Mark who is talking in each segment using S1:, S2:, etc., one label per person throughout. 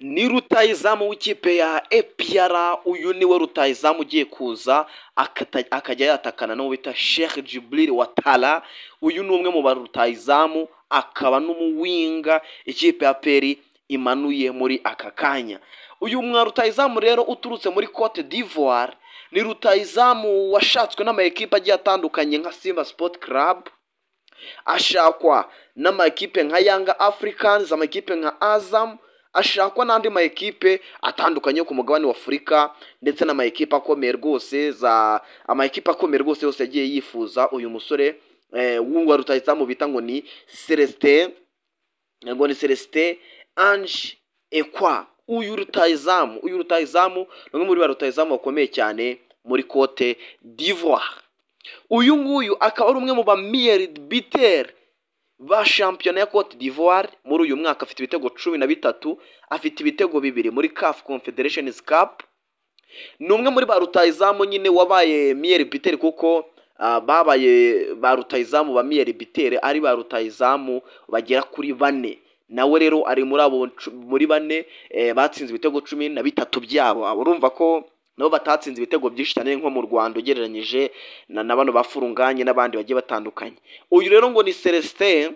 S1: ni rutayizamu w'ikipe ya APR. Uyu niwe rutayizamu ugiye kuza akajya yatakana n'uwo bita Sheikh Djibril Watara. Uyu ni umwe mu barutayizamu akaba n'umuwinga ikipe ya APR imanuye muri aka kanya. Uyu mwa rutayizamu rero uturutse muri Cote d'Ivoire ni rutayizamu washatswe n'amakipe agiye atandukanye nka Simba Sport Club, ashakwa n'amakipe nka Young Africans, amakipe nka Azam, ashakwa n'andi makipe atandukanye ku mugabane wa Afurika ndetse n'amakipe akomeye rwose amakipe akomeye rwose yose yagiye yifuza uyu musore w'uwa rutayizamu bita ngo ni Celestin Ange Ekwa. Uyu rutayizamu ni muri ba rutayizamu bakomeye cyane muri Cote d'Ivoire. Uyu nguyu akaba ari umwe mu ba meilleurs buteurs ba shampiyona ya Cote d'Ivoire muri uyu mwaka. Afite ibitego 13, afite ibitego 2 muri CAF Confederations Cup. Ni umwe muri ba rutayizamu nyine wabaye meilleurs buteur kuko babaye ba rutayizamu ba meilleurs buteur ari ba rutayizamu bagera kuri 4. Nawe rero ari muri abo muri 4 batsinze ibitego 13 byabo. Urumva ko nabo batatsinze ibitego byinshi cyane nko mu Rwanda ugereranyije na bano bafurunganye n'abandi bagiye batandukanye. Uyu rero ngo ni Celestin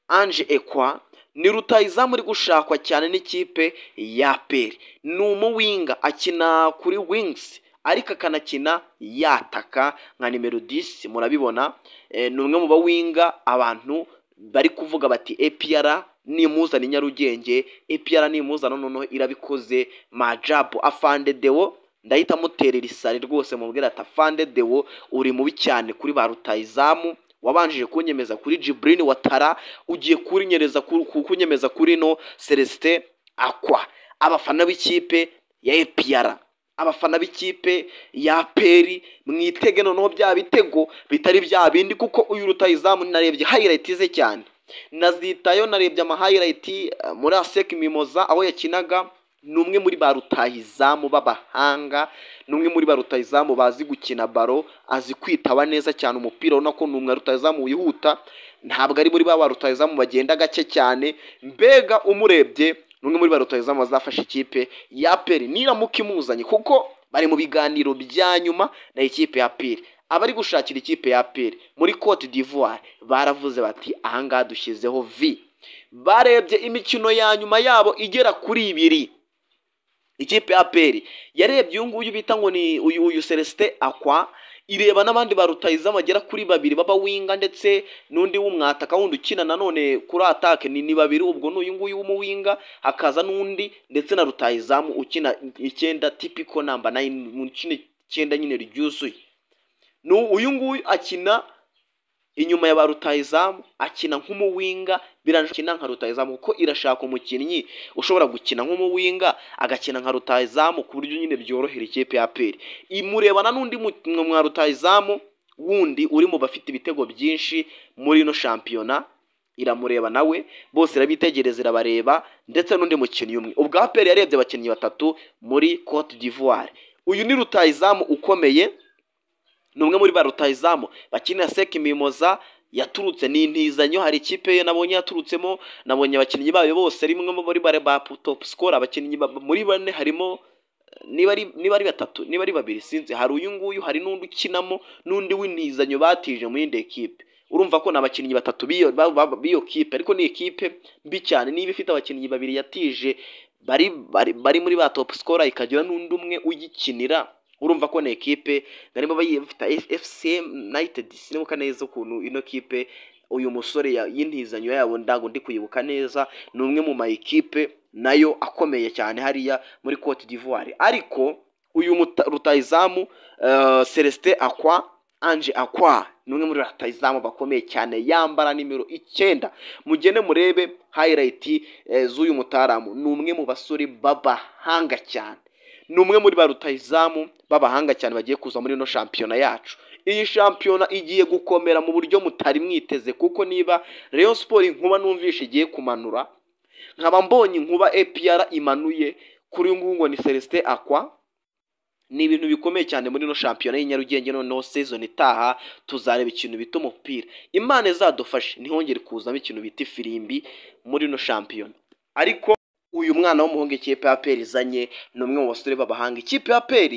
S1: Ange Ekwa, ni rutayizamu uri gushakwa cyane n'ikipe ya APR. Ni umuwinga akina kuri wings ariko akanakina yataka nka nimero 10. Murabibona ni umwe mu bawinga abantu bari kuvuga bati APR nimuzana Nyarugenge, APR nimuzana noneho irabikoze majabu. Afande Deo ndahita muterera isari rwose mubwira ati Afande Deo uri mubi cyane kuri ba rutayizamu, wabanjije kunyemeza kuri Djibril Watara, ugiye kunyemeza kuri no Celestin Akwa. Abafana b'ikipe ya APR, abafana b'ikipe ya APR mwitege noneho bya bitego bitari bya bindi, kuko uyu rutayizamu narebye highlight ze cyane, nazitayo narebye ama highlight muri ASEC Mimoza aho yakinaga. Ni umwe muri ba rutayizamu b'abahanga, ni umwe muri ba rutayizamu bazi gukina baro, azi kwitaba neza cyane umupira. Ubona ko ni umwe rutayizamu wihuta, ntabwo ari muri ba rutayizamu bagenda gake cyane. Mbega umurebye ni umwe muri ba rutayizamu bazafasha ikipe ya APR niramuka imuzanye, kuko bari mu biganiro bya nyuma na ikipe ya APR. Abari gushakira ikipe ya APR muri Cote d'Ivoire baravuze bati ahangaha dushyizeho V. Barebye imikino ya nyuma yabo igera kuri 2. Ikipe ya APR yarebye uyu nguyu bita ngo ni uyu Celestin Akwa, ireba n'abandi ba rutayizamu bagera kuri 2 baba winga ndetse n'undi w'umwataka wundi ukina nanone kuri attack. Ni 2. Ubwo n'uyu nguyu w'umuwinga, hakaza n'undi ndetse na rutayizamu ukina 9 typical number 9 mu kino 9 nyine ryuzuye. Uyu nguyu akina inyuma ya ba rutayizamu, akina nk'umuwinga. Biranakina nka rutayizamu kuko irashaka umukinnyi ushobora gukina nk'umuwinga agakina nka rutayizamu ku buryo nyine byorohera ikipe ya APR. Imurebana n'undi mwa rutayizamu wundi uri mu bafite ibitego byinshi muri no shampiyona, iramureba nawe, bose irabitegereza irabareba, ndetse n'undi mukinnyi umwe. Ubwo APR yarebye abakinnyi 3 muri Cote d'Ivoire. Uyu ni rutayizamu ukomeye, ni umwe muri ba rutayizamu bakinira ASEC Mimoza, yaturutse n'intizanyo. Hari ikipe ye nabonye yaturutsemo, nabonye abakinnyi bayo bose rimwe muri ba top score. Abakinnyi muri 4 harimo niba ari 3 niba ari 2 sinzi. Hari uyu nguyu, hari n'undi ukinamo n'undi w'intizanyo batije muri inde equipe. Urumva ko nabakinnyi 3 biyo kipe, ariko ni equipe mbi cyane niba ifite abakinnyi 2 yatije bari muri ba top score, ikagira n'undi umwe ugikinira. Urumva ko na equipe garimo bayifita FC United, sinibuka neza ukuntu ino kipe uyu musore y'intizanyo yabo ndago ndi kuyibuka neza. Ni umwe mu ma equipe nayo akomeye cyane hariya muri Cote d'Ivoire. Ariko uyu rutayizamu Celestin Ange Akwa ni umwe muri rutayizamu bakomeye cyane, yambara nimero 9. Mugene murebe highlight z'uyu mutaramu. Ni umwe mu basore babahanga cyane, ni umwe muri ba rutayizamu babahanga cyane bagiye kuza muri no shampiyona yacu. Iyi shampiyona igiye gukomera mu buryo mutari mwiteze, kuko niba Rayon Sport inkuba numvishe igiye kumanura, nkaba mbonye inkuba APR imanuye kuri uyu nguyu ngo ni Celestin Akwa, ni ibintu bikomeye cyane muri no shampiyona y'inyarugenge. Noneho season itaha tuzareba ikintu bita umupira. Imana izadufashe ntihongere kuzamo ikintu bita ifirimbi muri no shampiyona. Ariko uyu mwana w'umuhungu ikipe ya APR izanye ni umwe mu basore b'abahanga. Ikipe ya APR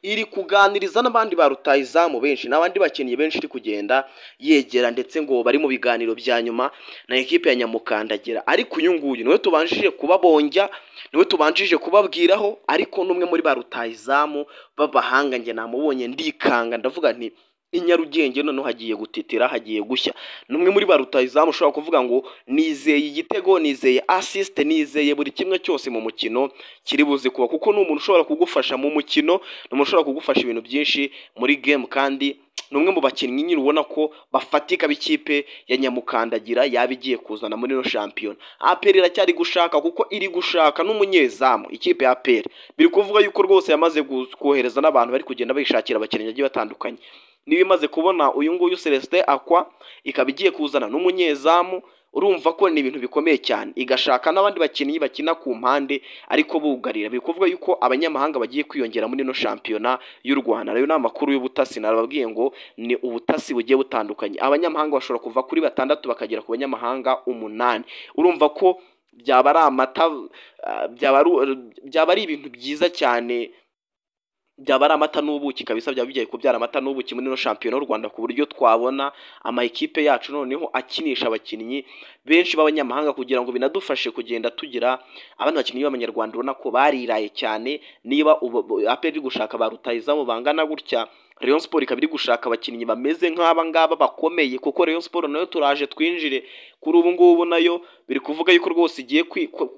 S1: iri kuganiriza n'abandi ba rutahizamu benshi n'abandi bakinnyi benshi iri kugenda yegera, ndetse ngo bari mu biganiro bya nyuma na ekipe ya Nyamukandagira. Ariko uyu nguyu niwe tubanjije kubabonja, niwe tubanjije kubabwiraho, ariko n'umwe muri ba rutahizamu b'abahanga. Njye namubonye ndikanga ndavuga nti inyarugenge noneho hagiye gutitira, hagiye gushya. Numwe muri ba rutahizamu ushobora kuvuga ngo nizeye igitego, nizeye assist, nizeye buri kimwe cyose mu mukino kiri buze kuba, kuko n'umuntu ushobora kugufasha mu mukino, n'umuntu ushobora kugufasha ibintu byinshi muri game, kandi numwe mu bakinnyi nyine ubona ko bafatika b'ikipe ya Nyamukandagira yaba igiye kuzana muri no shampiyona. APR iracyari gushaka, kuko iri gushaka n'umunyezamu. Ikipe ya APR biri kuvuga yuko rwose yamaze kohereza n'abantu bari kugenda bayishakira abakinnyi bagiye batandukanye. Niba imaze kubona uyu nguyu Celestin Akwa, ikaba igiye kuzana n'umunyezamu, urumva ko ni ibintu bikomeye cyane. Igashaka n'abandi bakinnyi bakina ku mpande ariko bugarira. Biri kuvuga yuko abanyamahanga bagiye kwiyongera muri no shampiyona y'u Rwanda. Rero ni amakuru y'ubutasi narababwiye ngo ni ubutasi bugiye butandukanye. Abanyamahanga bashobora kuva kuri 6 bakagera ku banyamahanga 8. Urumva ko byaba ari amata, byaba ari ibintu byiza cyane, byaba ari amata n'ubuki kabisa, byaba bigiye kubyara amata n'ubuki muri no shampiyona y'u Rwanda, ku buryo twabona ama ekipe yacu noneho akinisha abakinnyi benshi b'abanyamahanga, kugira ngo binadufashe kugenda tugira abandi bakinnyi b'abanyarwanda. Ubona ko bariraye cyane. Niba APR iri gushaka ba rutahizamu bangana gutya, Rayon Sport ikaba iri gushaka abakinnyi bameze nk'aba ngaba bakomeye, kuko Rayon Sport nayo turaje twinjire kuri ubu ngubu, nayo biri kuvuga yuko rwose igiye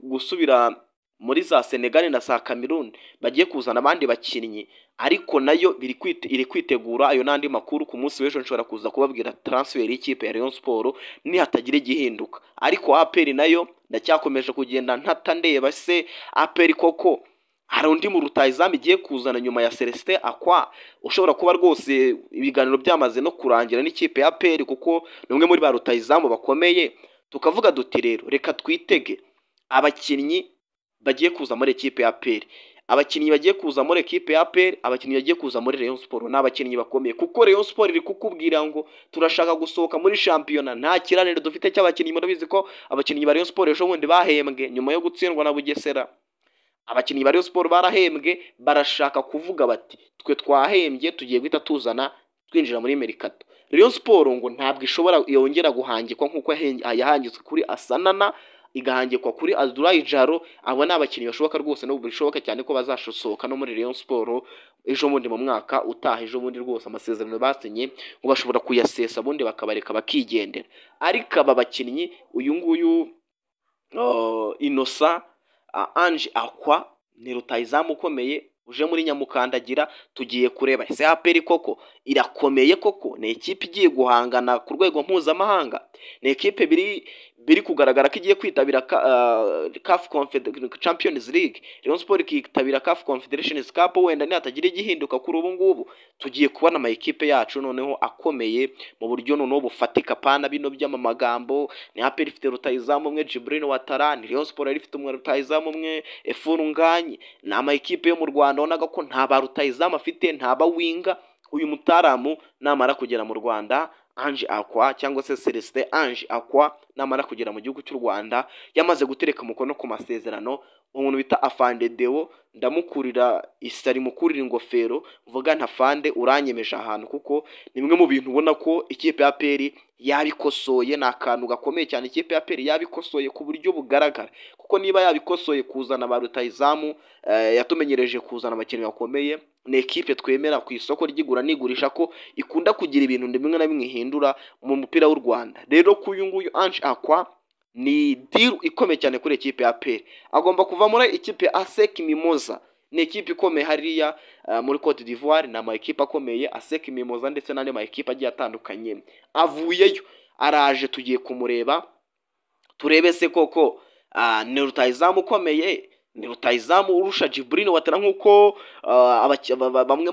S1: gusubira muri za Senegal na za Cameroon, bagiye kuzana abandi bakinnyi, ariko nayo iri kwitegura. Ayo n'andi makuru ku munsi w'ejo nshobora kuza kubabwira transfer y'ikipe ya Rayon Sport nihatagira igihinduka. Ariko APR nayo ndacyakomeje kugenda ntata ndeba se APR koko hari undi mu rutahizamu igiye kuzana nyuma ya Celestin Akwa, ushobora kuba rwose ibiganiro byamaze no kurangira n'ikipe ya APR, kuko numwe muri ba rutahizamu bakomeye. Tukavuga duti rero reka twitege abakinnyi bagiye kuza muri ekipe ya APR. Abakinnyi bagiye kuza muri ekipe ya APR, abakinnyi bagiye kuza muri Rayon Sport n'abakinnyi bakomeye, kuko Rayon Sport iri kukubwira ngo turashaka gusohoka muri shampiyona. Nta kiraniro dufite cy'abakinnyi, murabizi ko abakinnyi ba Rayon Sport ejo bundi bahembwe nyuma yo gutsindwa na Bugesera. Abakinnyi ba Rayon Sport barahembwe, barashaka kuvuga bati twe twahembye, tugiye guhita tuzana twinjira muri Mercato. Rayon Sport ngo ntabwo ishobora yongera guhangikwa nk'uko yahangitswe kuri Asanana, igahangikwa kuri Abdoulaye Jaro. Abo ni abakinnyi bashoboka rwose, no bishoboka cyane ko bazashosoka no muri Rayon Sport ejo bundi mu mwaka utaha. Ejo bundi rwose amasezerano basinye ngo bashobora kuyasesa, bundi bakabareka bakigendera. Ariko aba bakinnyi uyu nguyu Innocent Ange Akwa ni rutahizamu ukomeye uje muri Nyamukandagira. Tugiye kureba ese APR koko irakomeye, koko ni ekipe igiye guhangana ku rwego mpuzamahanga, ni ekipe biri kugaragara ko igiye kwitabira CAF Champions League. Rayon Sport ikitabira CAF Confederations Cup. Wenda nihatagira igihinduka kuri ubu ngubu, tugiye kubona ama ekipe yacu noneho akomeye mu buryo noneho bufatika, pana bino by'amagambo. Ni APR ifite rutahizamu umwe Djibril Ouattara, ni Rayon Sport ifite umwe rutahizamu umwe Efurunganye. Ni ama ekipe yo mu Rwanda onaga ko nta ba rutahizamu afite, nta ba winga. Uyu mutaramu namara kugera mu Rwanda, Ange Akwa cyangwa se Celestin Ange Akwa, namara kugera mu gihugu cy'u Rwanda, yamaze gutereka umukono ku masezerano. Umuntu bita Afande Deo ndamukurira isari, mukurira ingofero, mvuga nta Fande uranyemeje ahantu, kuko ni bimwe mu bintu ubona ko ikipe ya APR yabikosoye. Ni akantu gakomeye cyane ikipe ya APR yabikosoye ku buryo bugaragara, kuko niba yabikosoye kuzana ba rutahizamu, yatumenyereje kuzana abakinnyi bakomeye. Ni ekipe twemera ku isoko ry'igura n'igurisha ko ikunda kugira ibintu bimwe na bimwe ihindura mu mupira w'u Rwanda. Rero ku uyu nguyu Ange Akwa ni deal ikomeye cyane kuri ekipe ya APR. Agomba kuva muri ekipe ya ASEC Mimoza, ni ekipe ikomeye hariya muri Cote d'Ivoire. Ni ama ekipe akomeye ASEC Mimoza ndetse n'andi ma ekipe agiye atandukanye. Avuyeyo araje, tugiye kumureba turebe se koko ni rutahizamu ukomeye, ni rutahizamu urusha Djibril Ouattara nk'uko bamwe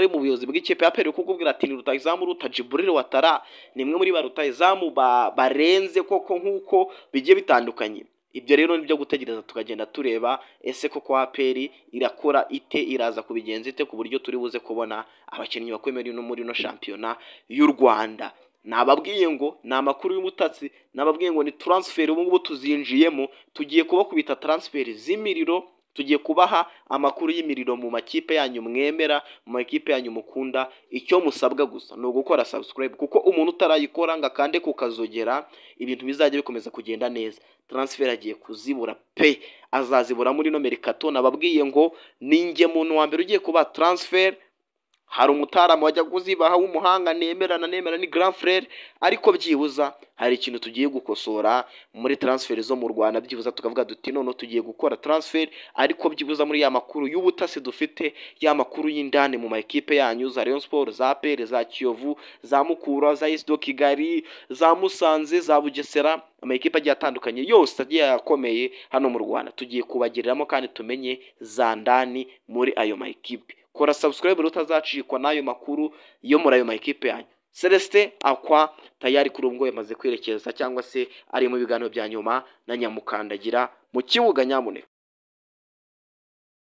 S1: mu buyobozi bw'ikipe ya APR kukubwira ati ni rutahizamu uruta Djibril Ouattara. Ni imwe muri ba rutahizamu barenze koko nk'uko bigiye bitandukanye. ibyo rero ni byo gutegereza tukagenda tureba ese koko APR irakora ite, iraza kubigenza ite ku buryo turi buze kubona abakinnyi bakomeye no muri no shampiyona y'u Rwanda. Nababwiye ngo ni amakuru y'umutatsi, nababwiye ngo ni transfer ubu ngubu tuzinjiyemo, tugiye kubakubita transfer z'imiriro, tugiye kubaha amakuru y'imiriro mu makipe yanyu mwemera, mu makipe yanyu mukunda. Icyo musabwa gusa ni ugukora subscribe, kuko umuntu utarayikora ngo akande kukazogera ibintu bizajya bikomeza kugenda neza. Transfer agiye kuzibura pe, azazibura muri no mercato. Nababwiye ngo ninjye muntu wa mbere ugiye kuba transfer. Hari umutaramu wajya kuzibaha w'umuhanga nemerana ni grand frere, ariko byibuza hari ikintu tugiye gukosora muri transfer zo mu Rwanda. Byibuza tukavuga duti none tugiye gukora transfer, ariko byibuza muri ya makuru y'ubutasi dufite, ya makuru y'indani mu makipe yanyu za Rayon Sport, za APR, za Kiyovu, za Mukura, za AS Kigali, za Musanze, za Bugesera, amakipe agiye atandukanye yose agiye akomeye hano mu Rwanda, tugiye kubagiriramo kandi tumenye za ndani muri ayo makipe. Kora subscribe utazacikwa n'ayo makuru yo muri ayo makipe yanyu. Celestin Akwa tayari kuri ubwo yamaze kwerekeza cyangwa se ari mu biganiro bya nyuma na Nyamukandagira mu kibuga. Nyamuneka